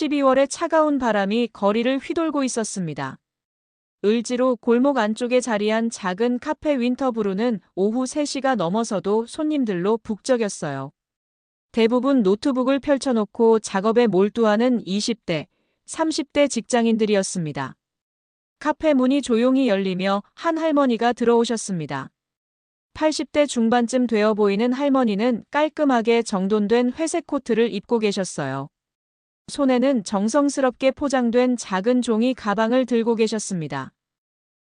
12월의 차가운 바람이 거리를 휘돌고 있었습니다. 을지로 골목 안쪽에 자리한 작은 카페 윈터브루는 오후 3시가 넘어서도 손님들로 북적였어요. 대부분 노트북을 펼쳐놓고 작업에 몰두하는 20대, 30대 직장인들이었습니다. 카페 문이 조용히 열리며 한 할머니가 들어오셨습니다. 80대 중반쯤 되어 보이는 할머니는 깔끔하게 정돈된 회색 코트를 입고 계셨어요. 손에는 정성스럽게 포장된 작은 종이 가방을 들고 계셨습니다.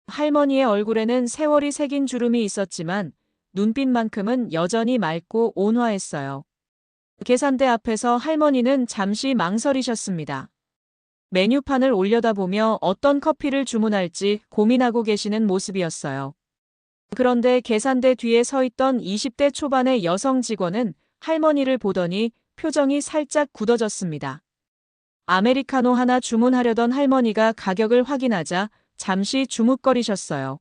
할머니의 얼굴에는 세월이 새긴 주름이 있었지만 눈빛만큼은 여전히 맑고 온화했어요. 계산대 앞에서 할머니는 잠시 망설이셨습니다. 메뉴판을 올려다보며 어떤 커피를 주문할지 고민하고 계시는 모습이었어요. 그런데 계산대 뒤에 서 있던 20대 초반의 여성 직원은 할머니를 보더니 표정이 살짝 굳어졌습니다. 아메리카노 하나 주문하려던 할머니가 가격을 확인하자 잠시 주뭇거리셨어요.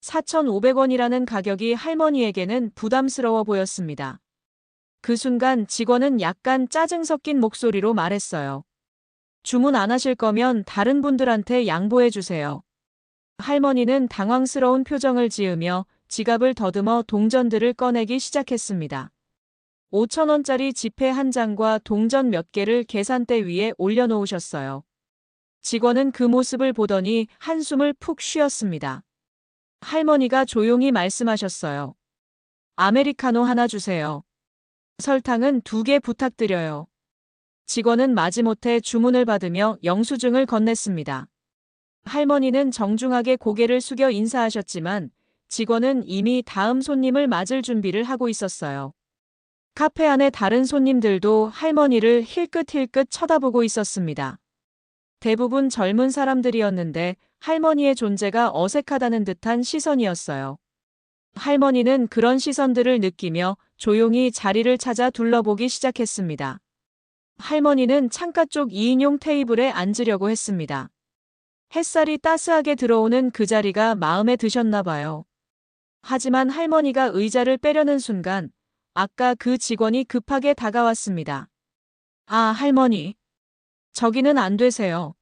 4,500원이라는 가격이 할머니에게는 부담스러워 보였습니다. 그 순간 직원은 약간 짜증 섞인 목소리로 말했어요. 주문 안 하실 거면 다른 분들한테 양보해 주세요. 할머니는 당황스러운 표정을 지으며 지갑을 더듬어 동전들을 꺼내기 시작했습니다. 5,000원짜리 지폐 한 장과 동전 몇 개를 계산대 위에 올려놓으셨어요. 직원은 그 모습을 보더니 한숨을 푹 쉬었습니다. 할머니가 조용히 말씀하셨어요. 아메리카노 하나 주세요. 설탕은 2개 부탁드려요. 직원은 마지못해 주문을 받으며 영수증을 건넸습니다. 할머니는 정중하게 고개를 숙여 인사하셨지만 직원은 이미 다음 손님을 맞을 준비를 하고 있었어요. 카페 안의 다른 손님들도 할머니를 힐끗힐끗 쳐다보고 있었습니다. 대부분 젊은 사람들이었는데 할머니의 존재가 어색하다는 듯한 시선이었어요. 할머니는 그런 시선들을 느끼며 조용히 자리를 찾아 둘러보기 시작했습니다. 할머니는 창가 쪽 2인용 테이블에 앉으려고 했습니다. 햇살이 따스하게 들어오는 그 자리가 마음에 드셨나 봐요. 하지만 할머니가 의자를 빼려는 순간 아까 그 직원이 급하게 다가왔습니다. 아, 할머니. 저기는 안 되세요.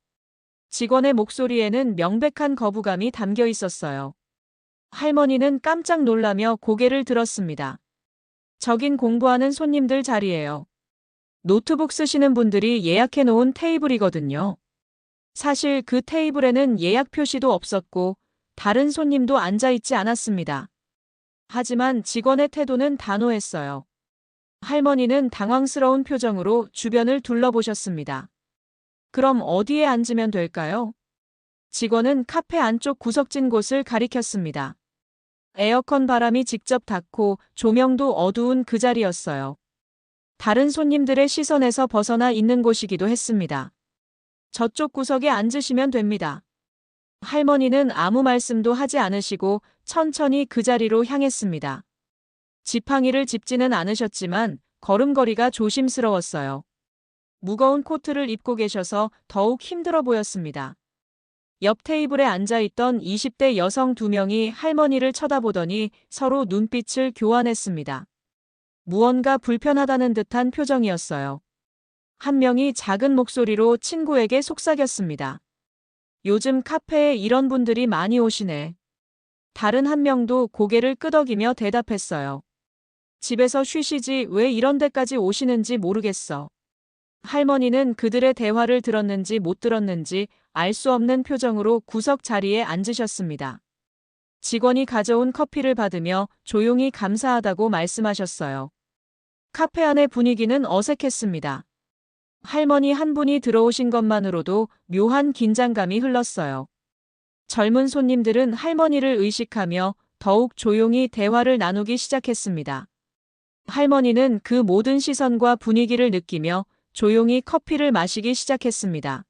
직원의 목소리에는 명백한 거부감이 담겨 있었어요. 할머니는 깜짝 놀라며 고개를 들었습니다. 저긴 공부하는 손님들 자리예요. 노트북 쓰시는 분들이 예약해 놓은 테이블이거든요. 사실 그 테이블에는 예약 표시도 없었고 다른 손님도 앉아 있지 않았습니다. 하지만 직원의 태도는 단호했어요. 할머니는 당황스러운 표정으로 주변을 둘러보셨습니다. 그럼 어디에 앉으면 될까요? 직원은 카페 안쪽 구석진 곳을 가리켰습니다. 에어컨 바람이 직접 닿고 조명도 어두운 그 자리였어요. 다른 손님들의 시선에서 벗어나 있는 곳이기도 했습니다. 저쪽 구석에 앉으시면 됩니다. 할머니는 아무 말씀도 하지 않으시고 천천히 그 자리로 향했습니다. 지팡이를 짚지는 않으셨지만 걸음걸이가 조심스러웠어요. 무거운 코트를 입고 계셔서 더욱 힘들어 보였습니다. 옆 테이블에 앉아있던 20대 여성 2명이 할머니를 쳐다보더니 서로 눈빛을 교환했습니다. 무언가 불편하다는 듯한 표정이었어요. 한 명이 작은 목소리로 친구에게 속삭였습니다. 요즘 카페에 이런 분들이 많이 오시네. 다른 한 명도 고개를 끄덕이며 대답했어요. 집에서 쉬시지 왜 이런 데까지 오시는지 모르겠어. 할머니는 그들의 대화를 들었는지 못 들었는지 알 수 없는 표정으로 구석 자리에 앉으셨습니다. 직원이 가져온 커피를 받으며 조용히 감사하다고 말씀하셨어요. 카페 안의 분위기는 어색했습니다. 할머니 한 분이 들어오신 것만으로도 묘한 긴장감이 흘렀어요. 젊은 손님들은 할머니를 의식하며 더욱 조용히 대화를 나누기 시작했습니다. 할머니는 그 모든 시선과 분위기를 느끼며 조용히 커피를 마시기 시작했습니다.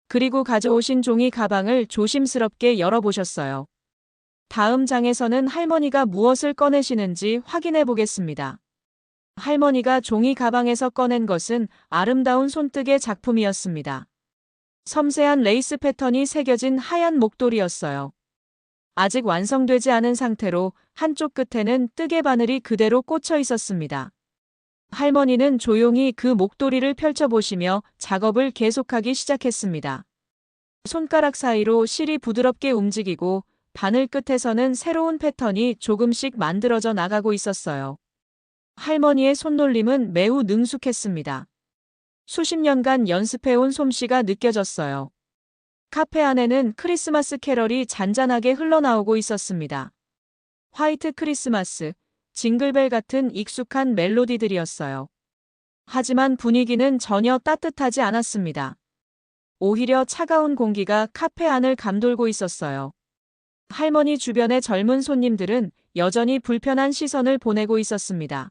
그리고 가져오신 종이 가방을 조심스럽게 열어보셨어요. 다음 장에서는 할머니가 무엇을 꺼내시는지 확인해 보겠습니다. 할머니가 종이 가방에서 꺼낸 것은 아름다운 손뜨개 작품이었습니다. 섬세한 레이스 패턴이 새겨진 하얀 목도리였어요. 아직 완성되지 않은 상태로 한쪽 끝에는 뜨개 바늘이 그대로 꽂혀 있었습니다. 할머니는 조용히 그 목도리를 펼쳐보시며 작업을 계속하기 시작했습니다. 손가락 사이로 실이 부드럽게 움직이고 바늘 끝에서는 새로운 패턴이 조금씩 만들어져 나가고 있었어요. 할머니의 손놀림은 매우 능숙했습니다. 수십 년간 연습해온 솜씨가 느껴졌어요. 카페 안에는 크리스마스 캐럴이 잔잔하게 흘러나오고 있었습니다. 화이트 크리스마스, 징글벨 같은 익숙한 멜로디들이었어요. 하지만 분위기는 전혀 따뜻하지 않았습니다. 오히려 차가운 공기가 카페 안을 감돌고 있었어요. 할머니 주변의 젊은 손님들은 여전히 불편한 시선을 보내고 있었습니다.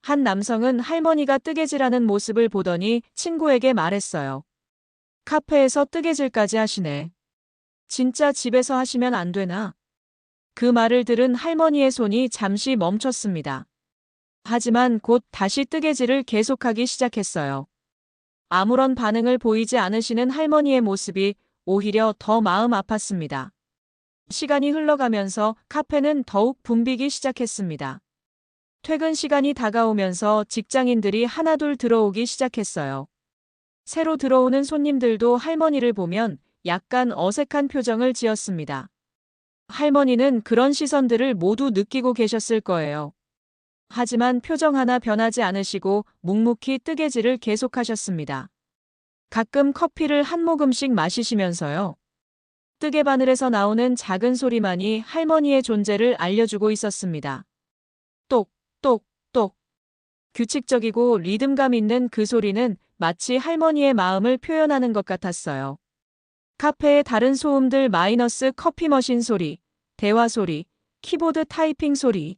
한 남성은 할머니가 뜨개질하는 모습을 보더니 친구에게 말했어요. 카페에서 뜨개질까지 하시네. 진짜 집에서 하시면 안 되나? 그 말을 들은 할머니의 손이 잠시 멈췄습니다. 하지만 곧 다시 뜨개질을 계속하기 시작했어요. 아무런 반응을 보이지 않으시는 할머니의 모습이 오히려 더 마음 아팠습니다. 시간이 흘러가면서 카페는 더욱 붐비기 시작했습니다. 퇴근 시간이 다가오면서 직장인들이 하나둘 들어오기 시작했어요. 새로 들어오는 손님들도 할머니를 보면 약간 어색한 표정을 지었습니다. 할머니는 그런 시선들을 모두 느끼고 계셨을 거예요. 하지만 표정 하나 변하지 않으시고 묵묵히 뜨개질을 계속하셨습니다. 가끔 커피를 한 모금씩 마시시면서요. 뜨개 바늘에서 나오는 작은 소리만이 할머니의 존재를 알려주고 있었습니다. 똑, 똑, 똑. 규칙적이고 리듬감 있는 그 소리는 마치 할머니의 마음을 표현하는 것 같았어요. 카페의 다른 소음들 마이너스 커피 머신 소리, 대화 소리, 키보드 타이핑 소리.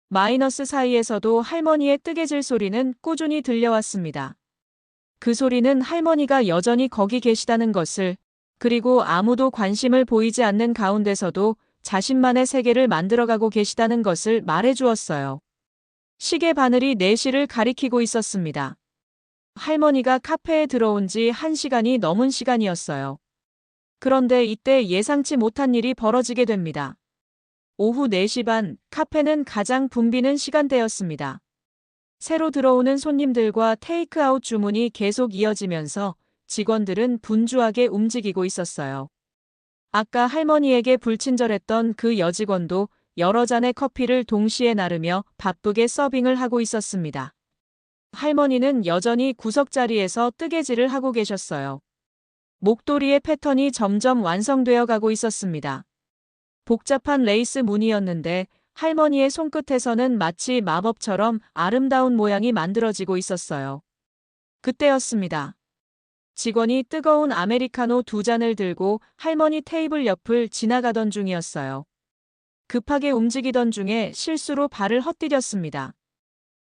마이너스 사이에서도 할머니의 뜨개질 소리는 꾸준히 들려왔습니다. 그 소리는 할머니가 여전히 거기 계시다는 것을, 그리고 아무도 관심을 보이지 않는 가운데서도 자신만의 세계를 만들어가고 계시다는 것을 말해주었어요. 시계 바늘이 4시를 가리키고 있었습니다. 할머니가 카페에 들어온 지 1시간이 넘은 시간이었어요. 그런데 이때 예상치 못한 일이 벌어지게 됩니다. 오후 4시 반, 카페는 가장 붐비는 시간대였습니다. 새로 들어오는 손님들과 테이크아웃 주문이 계속 이어지면서 직원들은 분주하게 움직이고 있었어요. 아까 할머니에게 불친절했던 그 여직원도 여러 잔의 커피를 동시에 나르며 바쁘게 서빙을 하고 있었습니다. 할머니는 여전히 구석자리에서 뜨개질을 하고 계셨어요. 목도리의 패턴이 점점 완성되어 가고 있었습니다. 복잡한 레이스 무늬였는데 할머니의 손끝에서는 마치 마법처럼 아름다운 모양이 만들어지고 있었어요. 그때였습니다. 직원이 뜨거운 아메리카노 2잔을 들고 할머니 테이블 옆을 지나가던 중이었어요. 급하게 움직이던 중에 실수로 발을 헛디뎠습니다.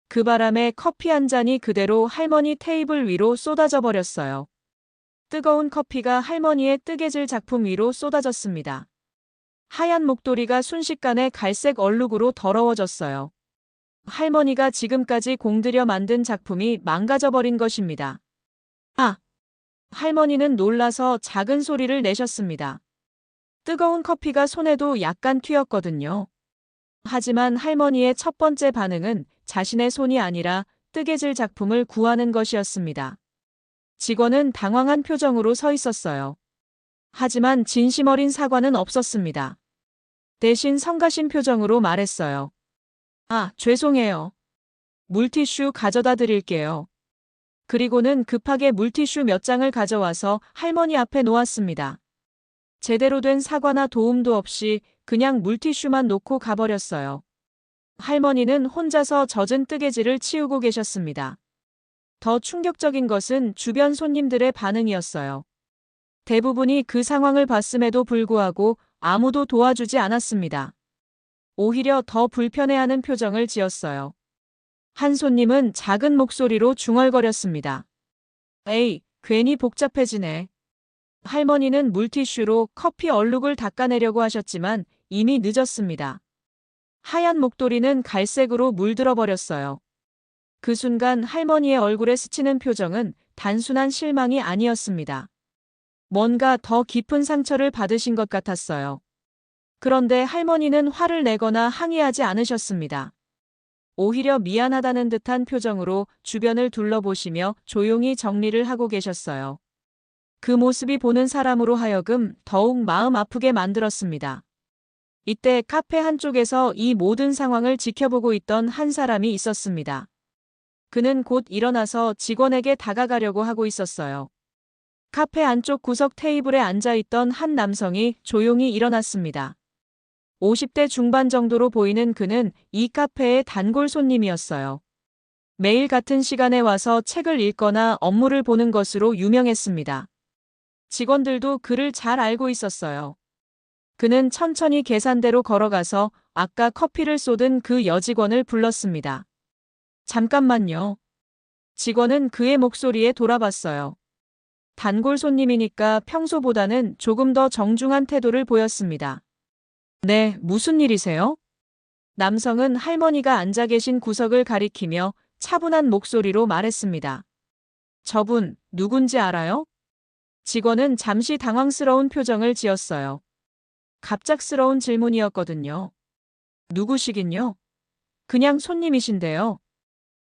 그 바람에 커피 한 잔이 그대로 할머니 테이블 위로 쏟아져 버렸어요. 뜨거운 커피가 할머니의 뜨개질 작품 위로 쏟아졌습니다. 하얀 목도리가 순식간에 갈색 얼룩으로 더러워졌어요. 할머니가 지금까지 공들여 만든 작품이 망가져버린 것입니다. 아! 할머니는 놀라서 작은 소리를 내셨습니다. 뜨거운 커피가 손에도 약간 튀었거든요. 하지만 할머니의 첫 번째 반응은 자신의 손이 아니라 뜨개질 작품을 구하는 것이었습니다. 직원은 당황한 표정으로 서 있었어요. 하지만 진심 어린 사과는 없었습니다. 대신 성가신 표정으로 말했어요. 아, 죄송해요. 물티슈 가져다 드릴게요. 그리고는 급하게 물티슈 몇 장을 가져와서 할머니 앞에 놓았습니다. 제대로 된 사과나 도움도 없이 그냥 물티슈만 놓고 가버렸어요. 할머니는 혼자서 젖은 뜨개질을 치우고 계셨습니다. 더 충격적인 것은 주변 손님들의 반응이었어요. 대부분이 그 상황을 봤음에도 불구하고 아무도 도와주지 않았습니다. 오히려 더 불편해하는 표정을 지었어요. 한 손님은 작은 목소리로 중얼거렸습니다. 에이, 괜히 복잡해지네. 할머니는 물티슈로 커피 얼룩을 닦아내려고 하셨지만 이미 늦었습니다. 하얀 목도리는 갈색으로 물들어 버렸어요. 그 순간 할머니의 얼굴에 스치는 표정은 단순한 실망이 아니었습니다. 뭔가 더 깊은 상처를 받으신 것 같았어요. 그런데 할머니는 화를 내거나 항의하지 않으셨습니다. 오히려 미안하다는 듯한 표정으로 주변을 둘러보시며 조용히 정리를 하고 계셨어요. 그 모습이 보는 사람으로 하여금 더욱 마음 아프게 만들었습니다. 이때 카페 한쪽에서 이 모든 상황을 지켜보고 있던 한 사람이 있었습니다. 그는 곧 일어나서 직원에게 다가가려고 하고 있었어요. 카페 안쪽 구석 테이블에 앉아있던 한 남성이 조용히 일어났습니다. 50대 중반 정도로 보이는 그는 이 카페의 단골 손님이었어요. 매일 같은 시간에 와서 책을 읽거나 업무를 보는 것으로 유명했습니다. 직원들도 그를 잘 알고 있었어요. 그는 천천히 계산대로 걸어가서 아까 커피를 쏟은 그 여직원을 불렀습니다. 잠깐만요. 직원은 그의 목소리에 돌아봤어요. 단골 손님이니까 평소보다는 조금 더 정중한 태도를 보였습니다. 네, 무슨 일이세요? 남성은 할머니가 앉아 계신 구석을 가리키며 차분한 목소리로 말했습니다. 저분, 누군지 알아요? 직원은 잠시 당황스러운 표정을 지었어요. 갑작스러운 질문이었거든요. 누구시긴요? 그냥 손님이신데요.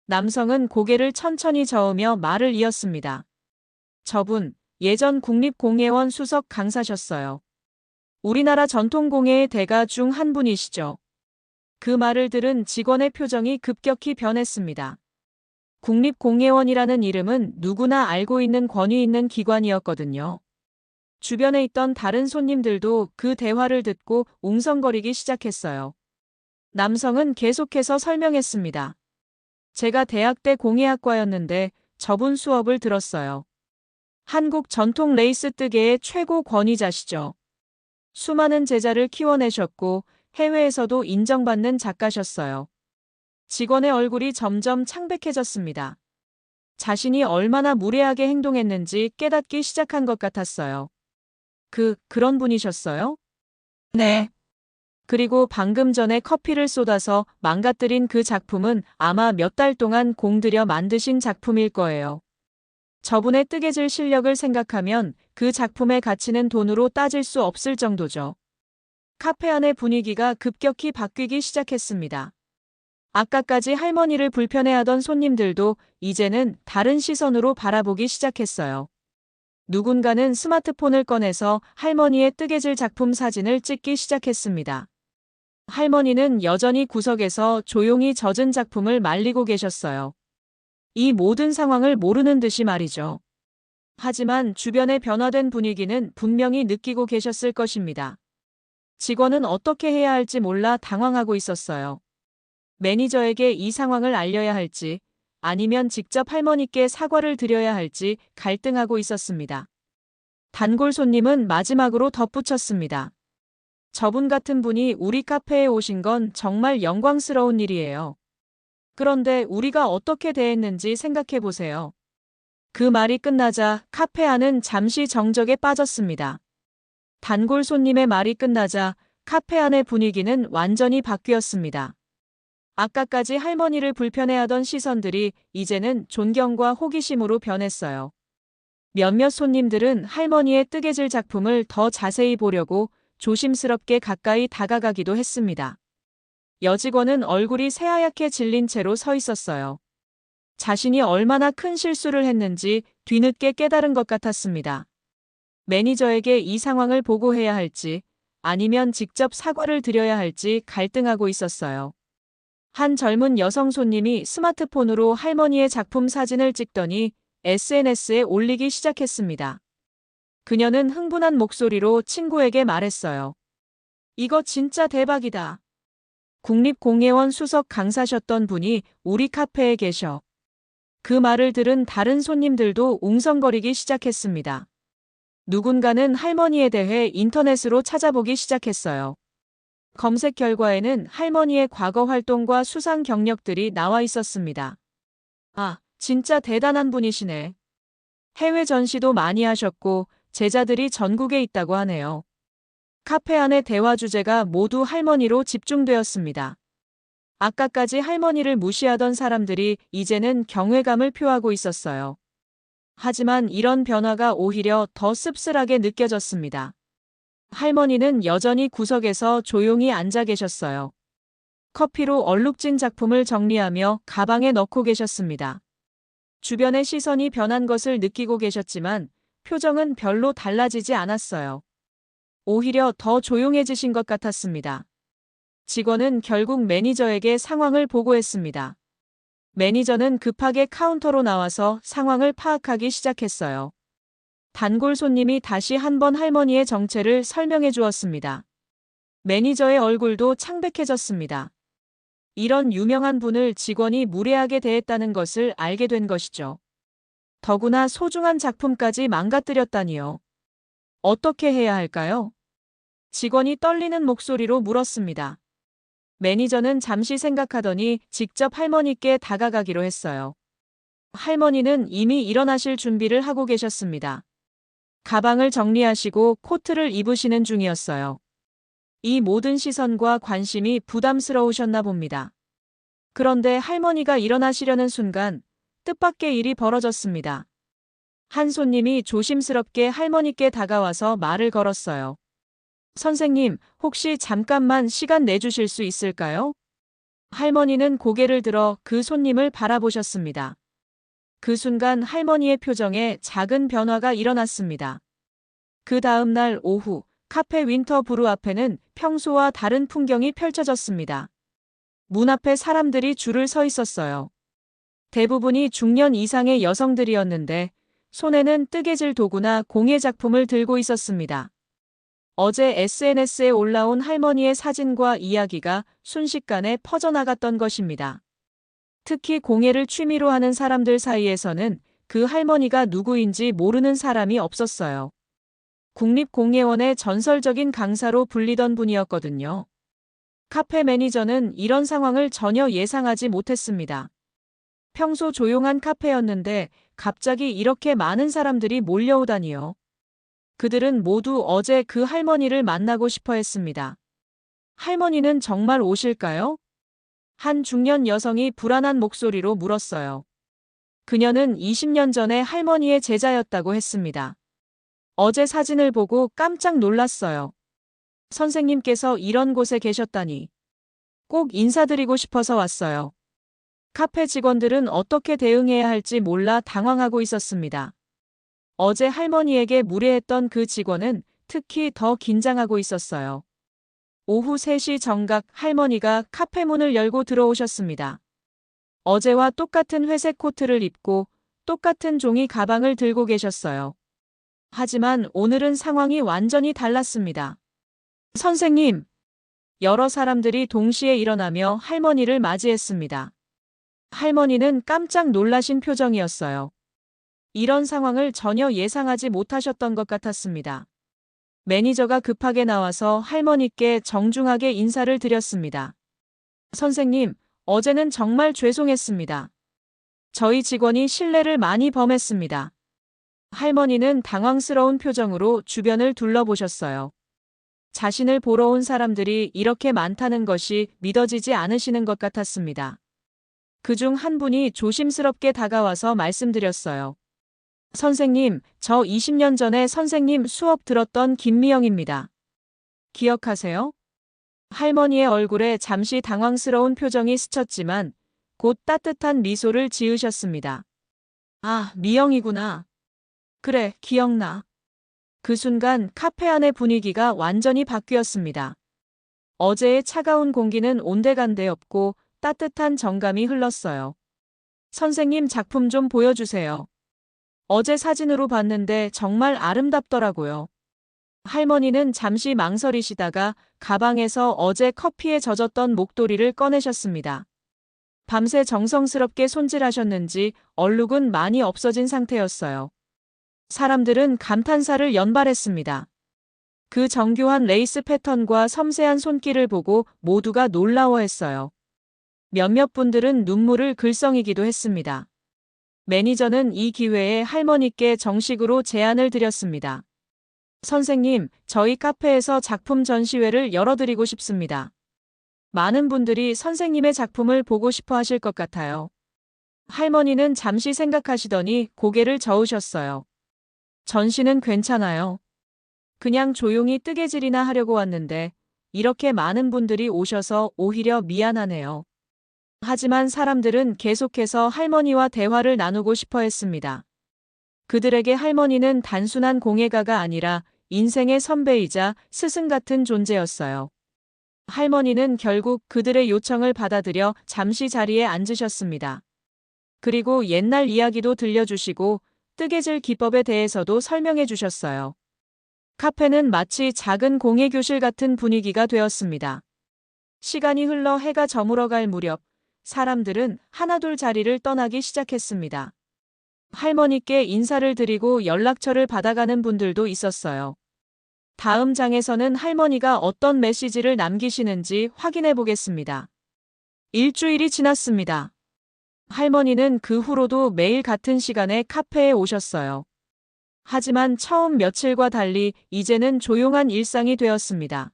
남성은 고개를 천천히 저으며 말을 이었습니다. 저분, 예전 국립공예원 수석 강사셨어요. 우리나라 전통공예의 대가 중 한 분이시죠. 그 말을 들은 직원의 표정이 급격히 변했습니다. 국립공예원이라는 이름은 누구나 알고 있는 권위 있는 기관이었거든요. 주변에 있던 다른 손님들도 그 대화를 듣고 웅성거리기 시작했어요. 남성은 계속해서 설명했습니다. 제가 대학 때 공예학과였는데 저분 수업을 들었어요. 한국 전통 레이스 뜨개의 최고 권위자시죠. 수많은 제자를 키워내셨고 해외에서도 인정받는 작가셨어요. 직원의 얼굴이 점점 창백해졌습니다. 자신이 얼마나 무례하게 행동했는지 깨닫기 시작한 것 같았어요. 그런 분이셨어요? 네. 그리고 방금 전에 커피를 쏟아서 망가뜨린 그 작품은 아마 몇 달 동안 공들여 만드신 작품일 거예요. 저분의 뜨개질 실력을 생각하면 그 작품의 가치는 돈으로 따질 수 없을 정도죠. 카페 안의 분위기가 급격히 바뀌기 시작했습니다. 아까까지 할머니를 불편해하던 손님들도 이제는 다른 시선으로 바라보기 시작했어요. 누군가는 스마트폰을 꺼내서 할머니의 뜨개질 작품 사진을 찍기 시작했습니다. 할머니는 여전히 구석에서 조용히 젖은 작품을 말리고 계셨어요. 이 모든 상황을 모르는 듯이 말이죠. 하지만 주변의 변화된 분위기는 분명히 느끼고 계셨을 것입니다. 직원은 어떻게 해야 할지 몰라 당황하고 있었어요. 매니저에게 이 상황을 알려야 할지, 아니면 직접 할머니께 사과를 드려야 할지 갈등하고 있었습니다. 단골 손님은 마지막으로 덧붙였습니다. 저분 같은 분이 우리 카페에 오신 건 정말 영광스러운 일이에요. 그런데 우리가 어떻게 대했는지 생각해 보세요. 그 말이 끝나자 카페 안은 잠시 정적에 빠졌습니다. 단골 손님의 말이 끝나자 카페 안의 분위기는 완전히 바뀌었습니다. 아까까지 할머니를 불편해하던 시선들이 이제는 존경과 호기심으로 변했어요. 몇몇 손님들은 할머니의 뜨개질 작품을 더 자세히 보려고 조심스럽게 가까이 다가가기도 했습니다. 여직원은 얼굴이 새하얗게 질린 채로 서 있었어요. 자신이 얼마나 큰 실수를 했는지 뒤늦게 깨달은 것 같았습니다. 매니저에게 이 상황을 보고해야 할지 아니면 직접 사과를 드려야 할지 갈등하고 있었어요. 한 젊은 여성 손님이 스마트폰으로 할머니의 작품 사진을 찍더니 SNS에 올리기 시작했습니다. 그녀는 흥분한 목소리로 친구에게 말했어요. 이거 진짜 대박이다. 국립공예원 수석 강사셨던 분이 우리 카페에 계셔. 그 말을 들은 다른 손님들도 웅성거리기 시작했습니다. 누군가는 할머니에 대해 인터넷으로 찾아보기 시작했어요. 검색 결과에는 할머니의 과거 활동과 수상 경력들이 나와 있었습니다. 아, 진짜 대단한 분이시네. 해외 전시도 많이 하셨고 제자들이 전국에 있다고 하네요. 카페 안의 대화 주제가 모두 할머니로 집중되었습니다. 아까까지 할머니를 무시하던 사람들이 이제는 경외감을 표하고 있었어요. 하지만 이런 변화가 오히려 더 씁쓸하게 느껴졌습니다. 할머니는 여전히 구석에서 조용히 앉아 계셨어요. 커피로 얼룩진 작품을 정리하며 가방에 넣고 계셨습니다. 주변의 시선이 변한 것을 느끼고 계셨지만 표정은 별로 달라지지 않았어요. 오히려 더 조용해지신 것 같았습니다. 직원은 결국 매니저에게 상황을 보고했습니다. 매니저는 급하게 카운터로 나와서 상황을 파악하기 시작했어요. 단골 손님이 다시 한번 할머니의 정체를 설명해 주었습니다. 매니저의 얼굴도 창백해졌습니다. 이런 유명한 분을 직원이 무례하게 대했다는 것을 알게 된 것이죠. 더구나 소중한 작품까지 망가뜨렸다니요. 어떻게 해야 할까요? 직원이 떨리는 목소리로 물었습니다. 매니저는 잠시 생각하더니 직접 할머니께 다가가기로 했어요. 할머니는 이미 일어나실 준비를 하고 계셨습니다. 가방을 정리하시고 코트를 입으시는 중이었어요. 이 모든 시선과 관심이 부담스러우셨나 봅니다. 그런데 할머니가 일어나시려는 순간 뜻밖의 일이 벌어졌습니다. 한 손님이 조심스럽게 할머니께 다가와서 말을 걸었어요. 선생님, 혹시 잠깐만 시간 내주실 수 있을까요? 할머니는 고개를 들어 그 손님을 바라보셨습니다. 그 순간 할머니의 표정에 작은 변화가 일어났습니다. 그 다음 날 오후, 카페 윈터 브루 앞에는 평소와 다른 풍경이 펼쳐졌습니다. 문 앞에 사람들이 줄을 서 있었어요. 대부분이 중년 이상의 여성들이었는데 손에는 뜨개질 도구나 공예 작품을 들고 있었습니다. 어제 SNS에 올라온 할머니의 사진과 이야기가 순식간에 퍼져나갔던 것입니다. 특히 공예를 취미로 하는 사람들 사이에서는 그 할머니가 누구인지 모르는 사람이 없었어요. 국립공예원의 전설적인 강사로 불리던 분이었거든요. 카페 매니저는 이런 상황을 전혀 예상하지 못했습니다. 평소 조용한 카페였는데 갑자기 이렇게 많은 사람들이 몰려오다니요. 그들은 모두 어제 그 할머니를 만나고 싶어 했습니다. 할머니는 정말 오실까요? 한 중년 여성이 불안한 목소리로 물었어요. 그녀는 20년 전에 할머니의 제자였다고 했습니다. 어제 사진을 보고 깜짝 놀랐어요. 선생님께서 이런 곳에 계셨다니. 꼭 인사드리고 싶어서 왔어요. 카페 직원들은 어떻게 대응해야 할지 몰라 당황하고 있었습니다. 어제 할머니에게 무례했던 그 직원은 특히 더 긴장하고 있었어요. 오후 3시 정각 할머니가 카페 문을 열고 들어오셨습니다. 어제와 똑같은 회색 코트를 입고 똑같은 종이 가방을 들고 계셨어요. 하지만 오늘은 상황이 완전히 달랐습니다. 선생님! 여러 사람들이 동시에 일어나며 할머니를 맞이했습니다. 할머니는 깜짝 놀라신 표정이었어요. 이런 상황을 전혀 예상하지 못하셨던 것 같았습니다. 매니저가 급하게 나와서 할머니께 정중하게 인사를 드렸습니다. 선생님, 어제는 정말 죄송했습니다. 저희 직원이 실례를 많이 범했습니다. 할머니는 당황스러운 표정으로 주변을 둘러보셨어요. 자신을 보러 온 사람들이 이렇게 많다는 것이 믿어지지 않으시는 것 같았습니다. 그중 한 분이 조심스럽게 다가와서 말씀드렸어요. 선생님, 저 20년 전에 선생님 수업 들었던 김미영입니다. 기억하세요? 할머니의 얼굴에 잠시 당황스러운 표정이 스쳤지만 곧 따뜻한 미소를 지으셨습니다. 아, 미영이구나. 그래, 기억나. 그 순간 카페 안의 분위기가 완전히 바뀌었습니다. 어제의 차가운 공기는 온데간데 없고 따뜻한 정감이 흘렀어요. 선생님 작품 좀 보여주세요. 어제 사진으로 봤는데 정말 아름답더라고요. 할머니는 잠시 망설이시다가 가방에서 어제 커피에 젖었던 목도리를 꺼내셨습니다. 밤새 정성스럽게 손질하셨는지 얼룩은 많이 없어진 상태였어요. 사람들은 감탄사를 연발했습니다. 그 정교한 레이스 패턴과 섬세한 손길을 보고 모두가 놀라워했어요. 몇몇 분들은 눈물을 글썽이기도 했습니다. 매니저는 이 기회에 할머니께 정식으로 제안을 드렸습니다. 선생님, 저희 카페에서 작품 전시회를 열어드리고 싶습니다. 많은 분들이 선생님의 작품을 보고 싶어 하실 것 같아요. 할머니는 잠시 생각하시더니 고개를 저으셨어요. 전시는 괜찮아요. 그냥 조용히 뜨개질이나 하려고 왔는데 이렇게 많은 분들이 오셔서 오히려 미안하네요. 하지만 사람들은 계속해서 할머니와 대화를 나누고 싶어 했습니다. 그들에게 할머니는 단순한 공예가가 아니라 인생의 선배이자 스승 같은 존재였어요. 할머니는 결국 그들의 요청을 받아들여 잠시 자리에 앉으셨습니다. 그리고 옛날 이야기도 들려주시고 뜨개질 기법에 대해서도 설명해 주셨어요. 카페는 마치 작은 공예교실 같은 분위기가 되었습니다. 시간이 흘러 해가 저물어갈 무렵 사람들은 하나둘 자리를 떠나기 시작했습니다. 할머니께 인사를 드리고 연락처를 받아가는 분들도 있었어요. 다음 장에서는 할머니가 어떤 메시지를 남기시는지 확인해 보겠습니다. 일주일이 지났습니다. 할머니는 그 후로도 매일 같은 시간에 카페에 오셨어요. 하지만 처음 며칠과 달리 이제는 조용한 일상이 되었습니다.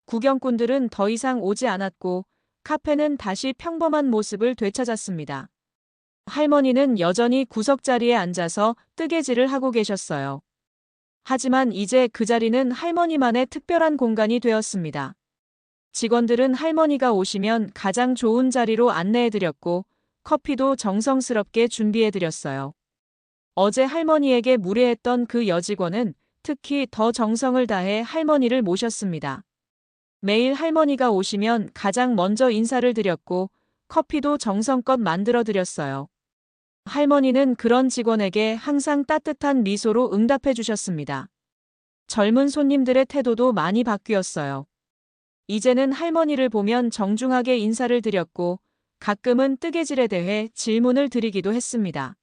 구경꾼들은 더 이상 오지 않았고 카페는 다시 평범한 모습을 되찾았습니다. 할머니는 여전히 구석자리에 앉아서 뜨개질을 하고 계셨어요. 하지만 이제 그 자리는 할머니만의 특별한 공간이 되었습니다. 직원들은 할머니가 오시면 가장 좋은 자리로 안내해드렸고 커피도 정성스럽게 준비해드렸어요. 어제 할머니에게 무례했던 그 여직원은 특히 더 정성을 다해 할머니를 모셨습니다. 매일 할머니가 오시면 가장 먼저 인사를 드렸고 커피도 정성껏 만들어 드렸어요. 할머니는 그런 직원에게 항상 따뜻한 미소로 응답해 주셨습니다. 젊은 손님들의 태도도 많이 바뀌었어요. 이제는 할머니를 보면 정중하게 인사를 드렸고 가끔은 뜨개질에 대해 질문을 드리기도 했습니다.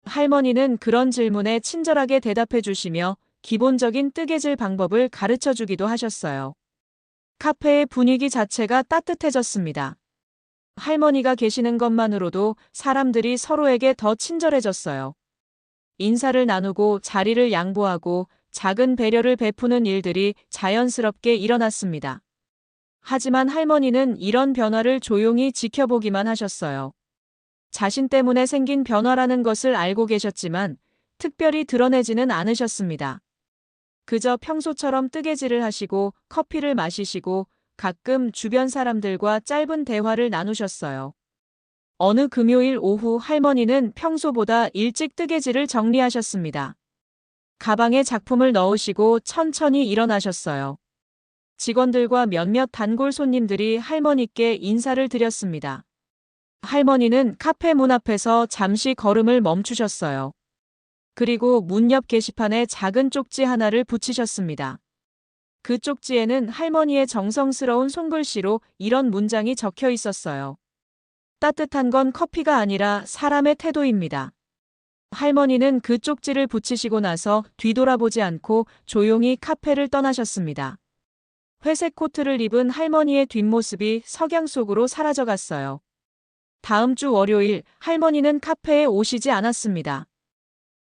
할머니는 그런 질문에 친절하게 대답해 주시며 기본적인 뜨개질 방법을 가르쳐 주기도 하셨어요. 카페의 분위기 자체가 따뜻해졌습니다. 할머니가 계시는 것만으로도 사람들이 서로에게 더 친절해졌어요. 인사를 나누고 자리를 양보하고 작은 배려를 베푸는 일들이 자연스럽게 일어났습니다. 하지만 할머니는 이런 변화를 조용히 지켜보기만 하셨어요. 자신 때문에 생긴 변화라는 것을 알고 계셨지만 특별히 드러내지는 않으셨습니다. 그저 평소처럼 뜨개질을 하시고 커피를 마시시고 가끔 주변 사람들과 짧은 대화를 나누셨어요. 어느 금요일 오후 할머니는 평소보다 일찍 뜨개질을 정리하셨습니다. 가방에 작품을 넣으시고 천천히 일어나셨어요. 직원들과 몇몇 단골 손님들이 할머니께 인사를 드렸습니다. 할머니는 카페 문 앞에서 잠시 걸음을 멈추셨어요. 그리고 문 옆 게시판에 작은 쪽지 하나를 붙이셨습니다. 그 쪽지에는 할머니의 정성스러운 손글씨로 이런 문장이 적혀 있었어요. 따뜻한 건 커피가 아니라 사람의 태도입니다. 할머니는 그 쪽지를 붙이시고 나서 뒤돌아보지 않고 조용히 카페를 떠나셨습니다. 회색 코트를 입은 할머니의 뒷모습이 석양 속으로 사라져갔어요. 다음 주 월요일 할머니는 카페에 오시지 않았습니다.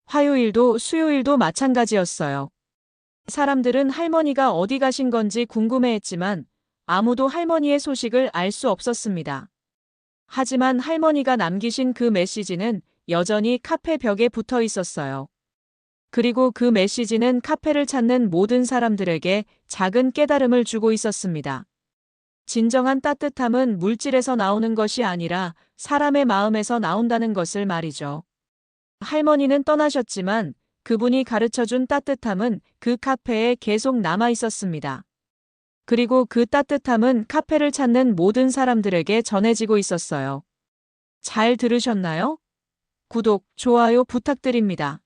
화요일도 수요일도 마찬가지였어요. 사람들은 할머니가 어디 가신 건지 궁금해했지만 아무도 할머니의 소식을 알 수 없었습니다. 하지만 할머니가 남기신 그 메시지는 여전히 카페 벽에 붙어 있었어요. 그리고 그 메시지는 카페를 찾는 모든 사람들에게 작은 깨달음을 주고 있었습니다. 진정한 따뜻함은 물질에서 나오는 것이 아니라 사람의 마음에서 나온다는 것을 말이죠. 할머니는 떠나셨지만 그분이 가르쳐준 따뜻함은 그 카페에 계속 남아 있었습니다. 그리고 그 따뜻함은 카페를 찾는 모든 사람들에게 전해지고 있었어요. 잘 들으셨나요? 구독, 좋아요 부탁드립니다.